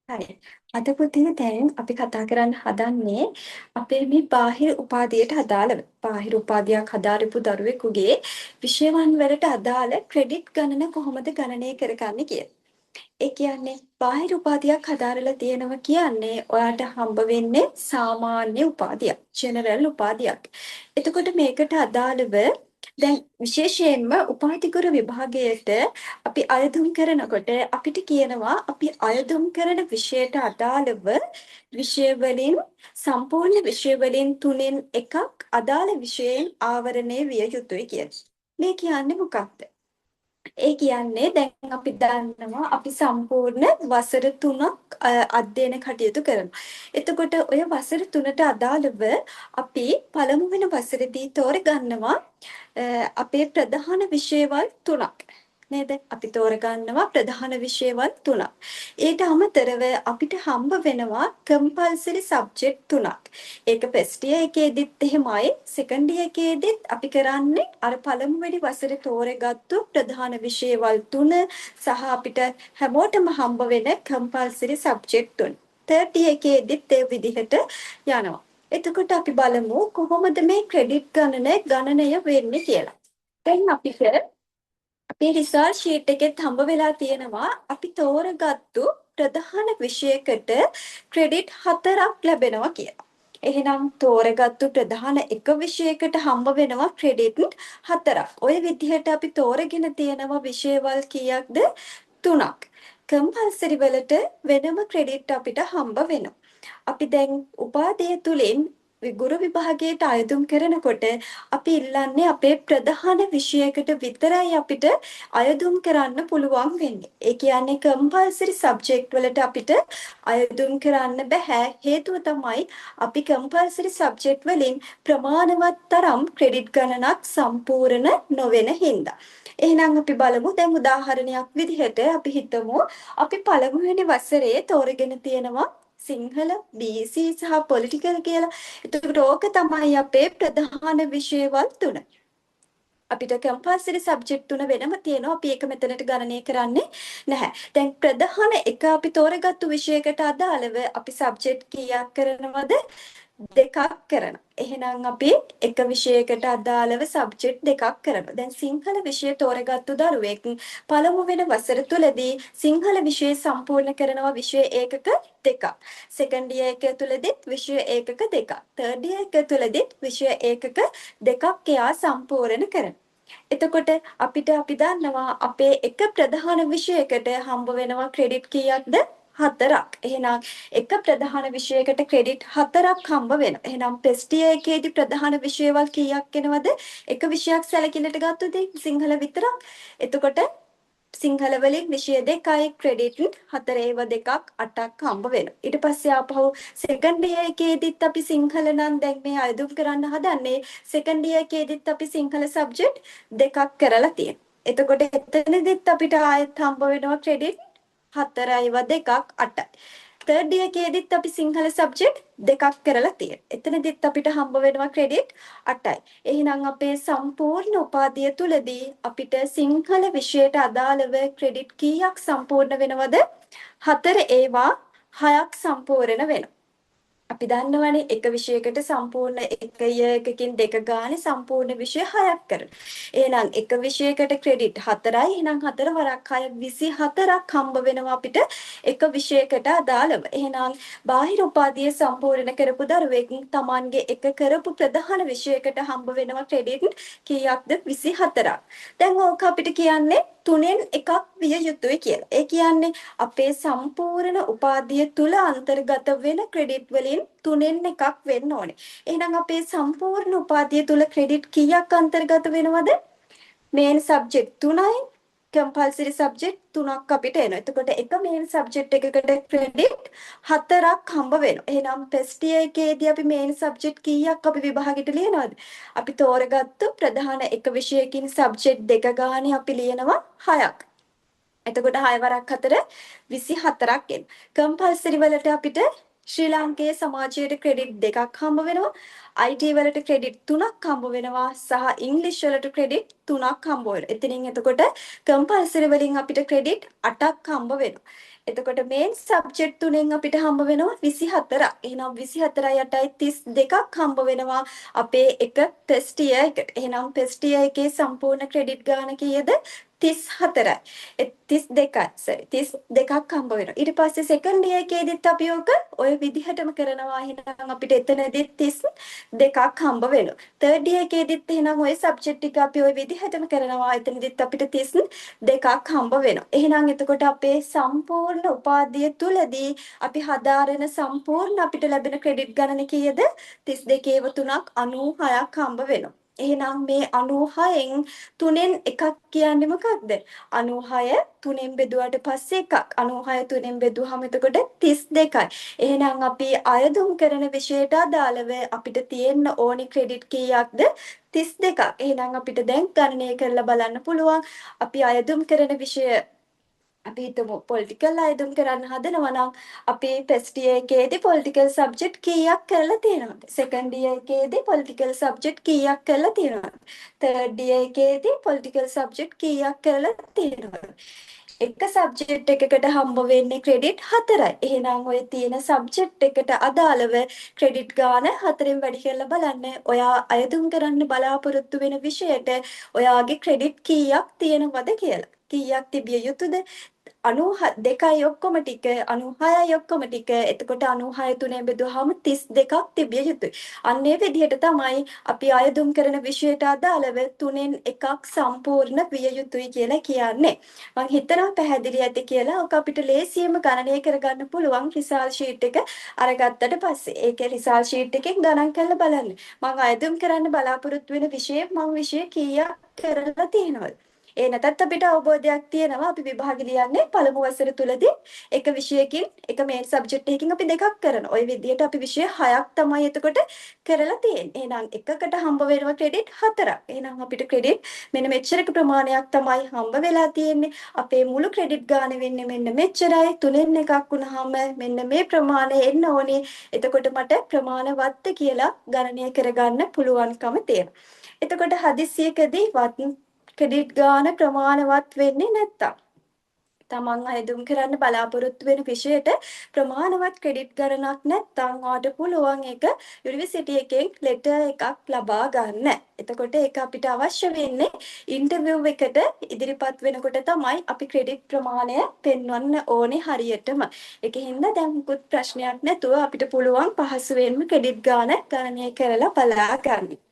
හරි. අද පුතේ දැන් අපි කතා කරන්න හදන්නේ අපේ මේ බාහිර උපාධියට අදාළව. බාහිර උපාධියක් හදාරපු දරුවෙකුගේ විෂයවන් වලට අදාළ ක්‍රෙඩිට් ගණන කොහොමද ගණනය කරගන්නේ කියලා. ඒ කියන්නේ බාහිර උපාධියක් හදාරලා තියෙනවා කියන්නේ ඔයාට හම්බ වෙන්නේ සාමාන්‍ය උපාධියක්, ජෙනරල් උපාධියක්. එතකොට මේකට අදාළව දැන් විශේෂයෙන්ම උපාධිගුරු විභාගයට අපි අයදුම් කරනකොට අපිට කියනවා අපි අයදුම් කරන විෂයට අදාළව විෂය වලින් සම්පූර්ණ විෂය වලින් තුනෙන් එකක් අදාළ විෂයෙන් ආවරණය විය යුතුයි කියලා. මේ කියන්නේ මොකක්ද? ඒ කියන්නේ දැන් අපි දන්නවා අපි සම්පූර්ණ වසර 3ක් අධ්‍යයන කටයුතු කරනවා. එතකොට ඔය වසර 3ට අදාළව අපි පළමු වෙන වසරේදී තෝරගන්නවා අපේ ප්‍රධාන විෂයවල් 3ක්. නේද? අපි තෝරගන්නවා ප්‍රධාන විෂයවල් 3ක්. ඊට අමතරව අපිට හම්බ වෙනවා කම්පල්සරි සබ්ජෙක්ට් 3ක්. ඒක ෆස්ට් ඉයර් එකේදීත් එහෙමයි, සෙකන්ඩ් ඉයර් එකේදීත් අපි කරන්නේ අර පළමුවෙනි වසරේ තෝරගත්තු ප්‍රධාන විෂයවල් 3 සහ අපිට හැමෝටම හම්බ වෙන කම්පල්සරි සබ්ජෙක්ට් 3. තර්ඩ් ඉයර් එකේදීත් ඒ විදිහට යනවා. එතකොට අපි බලමු කොහොමද මේ ක්‍රෙඩිට් ගණනය වෙන්නේ කියලා. දැන් අපිට අපේ රිසර්ච් ෂීට් එකෙත් හම්බ වෙලා තියෙනවා අපි තෝරගත්තු ප්‍රධාන විෂයකට ක්‍රෙඩිට් 4ක් ලැබෙනවා කියලා. එහෙනම් තෝරගත්තු ප්‍රධාන එක විෂයකට හම්බ වෙනවා ක්‍රෙඩිට් 4ක්. ඔය විදිහට අපි තෝරගෙන තියෙනවා විෂයවල් කීයක්ද? 3ක්. කම්පල්සරි වලට වෙනම ක්‍රෙඩිට් අපිට හම්බ වෙනවා. අපි දැන් උපාධිය තුලින් ගුරු විභාගයට අයදුම් කරනකොට අපි ඉල්ලන්නේ අපේ ප්‍රධාන විෂයකට විතරයි අපිට අයදුම් කරන්න පුළුවන් වෙන්නේ. ඒ කියන්නේ කම්පල්සරි සබ්ජෙක්ට් වලට අපිට අයදුම් කරන්න බෑ. හේතුව තමයි අපි කම්පල්සරි සබ්ජෙක්ට් වලින් ප්‍රමාණවත් තරම් ක්‍රෙඩිට් ගණනක් සම්පූර්ණ නොවන හින්දා. එහෙනම් අපි බලමු දැන් උදාහරණයක් විදිහට අපි හිතමු අපි පළමුවෙනි වසරේ තෝරගෙන තියෙනවා සිංහල BC සහ පොලිටිකල් කියලා. එතකොට ඕක තමයි අපේ ප්‍රධාන විෂයවල් 3. අපිට කම්පල්සරි සබ්ජෙක්ට් 3 වෙනම තියෙනවා. අපි ඒක මෙතනට ගණනය කරන්නේ නැහැ. දැන් ප්‍රධාන එක අපි තෝරගත්තු විෂයකට අදාළව අපි සබ්ජෙක්ට් කීයක් කරනවද? දෙකක් කරනවා. එහෙනම් අපි එක විෂයකට අදාළව සබ්ජෙක්ට් දෙකක් කරනවා. දැන් සිංහල විෂය තෝරගත්තු දරුවෙක් පළමු වෙන වසර තුලදී සිංහල විෂය සම්පූර්ණ කරනවා විෂය ඒකක දෙකක්. සෙකන්ඩ් ඉයර් එක තුලදීත් විෂය ඒකක දෙකක්. තර්ඩ් ඉයර් එක තුලදීත් විෂය ඒකක දෙකක් එයා සම්පූර්ණ කරනවා. එතකොට අපි දන්නවා අපේ එක ප්‍රධාන විෂයකට හම්බ වෙනවා ක්‍රෙඩිට් කීයක්ද? 4ක්. එහෙනම් එක ප්‍රධාන විෂයකට ක්‍රෙඩිට් 4ක් හම්බ වෙනවා. එහෙනම් ටෙස්ට් එකේදී ප්‍රධාන විෂයවල් කීයක් එනවද? එක විෂයක් සැලකිල්ලට ගත්තොත් සිංහල විතරක්. එතකොට සිංහල වලින් විෂය දෙකයි ක්‍රෙඩිට් 4 ඒව දෙකක් 8ක් හම්බ වෙනවා. ඊට පස්සේ ආපහු සෙකන්ඩ් ඉයර් එකේදීත් අපි සිංහල නම් දැන් මේ අයදුම් කරන්න හදන්නේ සෙකන්ඩ් ඉයර් එකේදීත් අපි සිංහල සබ්ජෙක්ට් දෙකක් කරලා තියෙනවා. එතකොට එතනදිත් අපිට ආයෙත් හම්බ වෙනවා ක්‍රෙඩිට් 4යි 2ක් 8යි. තර්ඩ් ඉයර් එකේදීත් අපි සිංහල සබ්ජෙක්ට් දෙකක් කරලා තියෙනවා. එතනදිත් අපිට හම්බ වෙනවා ක්‍රෙඩිට් 8යි. එහෙනම් අපේ සම්පූර්ණ උපාධිය තුලදී අපිට සිංහල විෂයට අදාළව ක්‍රෙඩිට් කීයක් සම්පූර්ණ වෙනවද? 4 ඒවා 6ක් සම්පූර්ණ වෙනවා. අපි දන්නවනේ එක විෂයකට සම්පූර්ණ එක ඉයර් එකකින් දෙක ගානේ සම්පූර්ණ විෂය 6ක් කරනවා. එහෙනම් එක විෂයකට ක්‍රෙඩිට් 4යි. එහෙනම් 4 වරක් 6 24ක් හම්බ වෙනවා අපිට එක විෂයකට අදාළව. එහෙනම් බාහිර උපාධිය සම්පූර්ණ කරපු දරුවෙක් Tamanගේ එක කරපු ප්‍රධාන විෂයකට හම්බ වෙනවා ක්‍රෙඩිට් කීයක්ද? 24ක්. දැන් ඕක අපිට කියන්නේ තුනෙන් එකක් විය යුතුයි කියලා. ඒ කියන්නේ අපේ සම්පූර්ණ උපාධිය තුල අන්තර්ගත වෙන ක්‍රෙඩිට් වලින් තුනෙන් එකක් වෙන්න ඕනේ. එහෙනම් අපේ සම්පූර්ණ උපාධිය තුල ක්‍රෙඩිට් කීයක් අන්තර්ගත වෙනවද? මේන් සබ්ජෙක්ට් 3යි, කම්පල්සරි සබ්ජෙක්ට් 3ක් අපිට එනවා. එතකොට එක මේන් සබ්ජෙක්ට් එකකට ක්‍රෙඩිට් 4ක් හම්බ වෙනවා. එහෙනම් ටෙස්ට් එකේදී අපි මේන් සබ්ජෙක්ට් කීයක් අපි විභාගෙට ලියනවද? අපි තෝරගත්තු ප්‍රධාන එක විෂයකින් සබ්ජෙක්ට් දෙක ගානේ අපි ලියනවා 6ක්. එතකොට 6 වරක් 4 24ක් එනවා. කම්පල්සරි වලට අපිට ශ්‍රී ලාංකේය සමාජයට ක්‍රෙඩිට් දෙකක් හම්බ වෙනවා. IT වලට ක්‍රෙඩිට් 3ක් හම්බ වෙනවා සහ ඉංග්‍රීසි වලට ක්‍රෙඩිට් 3ක් හම්බ වෙනවා. එතනින් එතකොට කම්පල්සරි වලින් අපිට ක්‍රෙඩිට් 8ක් හම්බ වෙනවා. එතකොට මේන් සබ්ජෙක්ට් තුනෙන් අපිට හම්බ වෙනවා 24ක්. එහෙනම් 24යි 8යි 32ක් හම්බ වෙනවා අපේ එක ටෙස්ට් ඉයර් එකට. එහෙනම් ටෙස්ට් ඉයර් එකේ සම්පූර්ණ ක්‍රෙඩිට් ගාණ කීයද? 34යි. 32යි. sorry 32ක් හම්බ වෙනවා. ඊට පස්සේ සෙකන්ඩ් ඉයර් එකේදීත් අපි ඔක ඔය විදිහටම කරනවා. එහෙනම් අපිට එතනදිත් 32ක් හම්බ වෙනවා. තර්ඩ් ඉයර් එකේදීත් එහෙනම් ඔය සබ්ජෙක්ට් ටික අපි ඔය විදිහටම කරනවා. එතනදිත් අපිට 32ක් හම්බ වෙනවා. එහෙනම් එතකොට අපේ සම්පූර්ණ උපාධිය තුලදී අපි හදාරන සම්පූර්ණ අපිට ලැබෙන ක්‍රෙඩිට් ගණන කීයද? 32ව 3ක් 96ක් හම්බ වෙනවා. එහෙනම් මේ 96න් 3න් එකක් කියන්නේ මොකක්ද? 96 3න් බෙදුවාට පස්සේ එකක්. 96 3න් බෙදුවාම එතකොට 32යි. එහෙනම් අපි අයදුම් කරන විෂයට අදාළව අපිට තියෙන්න ඕනි ක්‍රෙඩිට් කීයක්ද? 32ක්. එහෙනම් අපිට දැන් ගණනය කරලා බලන්න පුළුවන්. අපි අයදුම් කරන විෂය අපි හිතමු පොලිටිකල් අයදුම් කරන්න හදනවා නම් අපි ෆස්ට් ඉයර් එකේදී පොලිටිකල් සබ්ජෙක්ට් කීයක් කරලා තියෙනවද? සෙකන්ඩ් ඉයර් එකේදී පොලිටිකල් සබ්ජෙක්ට් කීයක් කරලා තියෙනවද? තර්ඩ් ඉයර් එකේදී පොලිටිකල් සබ්ජෙක්ට් කීයක් කරලා තියෙනවද? එක සබ්ජෙක්ට් එකකට හම්බ වෙන්නේ ක්‍රෙඩිට් 4යි. එහෙනම් ඔය තියෙන සබ්ජෙක්ට් එකට අදාළව ක්‍රෙඩිට් ගාණ 4ෙන් වැඩි කරලා බලන්න. ඔයා අයදුම් කරන්න බලාපොරොත්තු වෙන විෂයට ඔයාගේ ක්‍රෙඩිට් කීයක් තියෙනවද කියලා. කීයක් තිබිය යුතුද? 92යි ඔක්කොම ටික 96යි ඔක්කොම ටික එතකොට 96 3ෙන් බෙදුවාම 32ක් තිබිය යුතුයි. අන්න ඒ විදිහට තමයි අපි අයදුම් කරන විෂයට අදාළව 3ෙන් එකක් සම්පූර්ණ විය යුතුයි කියලා කියන්නේ. මම හිතනවා පැහැදිලි ඇති කියලා. ඔක අපිට ලේසියෙන්ම ගණනය කරගන්න පුළුවන් රිසල්ට් ෂීට් එක අරගත්තට පස්සේ. ඒකේ රිසල්ට් ෂීට් එකෙන් ගණන් කරලා බලන්න. මම අයදුම් කරන්න බලාපොරොත්තු වෙන විෂය මම විෂය කීයක් කරලා තියෙනවද? ඒ නැතත් අපිට අවබෝධයක් තියෙනවා අපි විභාගෙ ලියන්නේ පළමු වසර තුලදී එක විෂයකින් එක මේන් සබ්ජෙක්ට් එකකින් අපි දෙකක් කරනවා. ওই විදිහට අපි විෂය 6ක් තමයි එතකොට කරලා තියෙන්නේ. එහෙනම් එකකට හම්බ වෙනවා ක්‍රෙඩිට් 4ක්. එහෙනම් අපිට ක්‍රෙඩිට් මෙන්න මෙච්චරක ප්‍රමාණයක් තමයි හම්බ වෙලා තියෙන්නේ. අපේ මුළු ක්‍රෙඩිට් ගාණ වෙන්නේ මෙන්න මෙච්චරයි. 3ෙන් එකක් වුණාම මෙන්න මේ ප්‍රමාණය එන්න ඕනේ. එතකොට මට ප්‍රමාණවත් කියලා ගණනය කරගන්න පුළුවන්කම තියෙනවා. එතකොට හදිස්සියකදී ක්‍රෙඩිට් ගාණ ප්‍රමාණවත් වෙන්නේ නැත්තම් තමන් අයදුම් කරන්න බලාපොරොත්තු වෙන විෂයට ප්‍රමාණවත් ක්‍රෙඩිට් ගණනක් නැත්නම් ඔයාට පුළුවන් ඒක යුනිවර්සිටි එකෙන් ලෙටර් එකක් ලබා ගන්න. එතකොට ඒක අපිට අවශ්‍ය වෙන්නේ ඉන්ටර්විව් එකට ඉදිරිපත් වෙනකොට තමයි අපි ක්‍රෙඩිට් ප්‍රමාණය පෙන්වන්න ඕනේ හරියටම. ඒකෙන්ද දැන් මුකුත් ප්‍රශ්නයක් නැතුව අපිට පුළුවන් පහසුවෙන්ම ක්‍රෙඩිට් ගාණ ගණනය කරලා බලා ගන්න.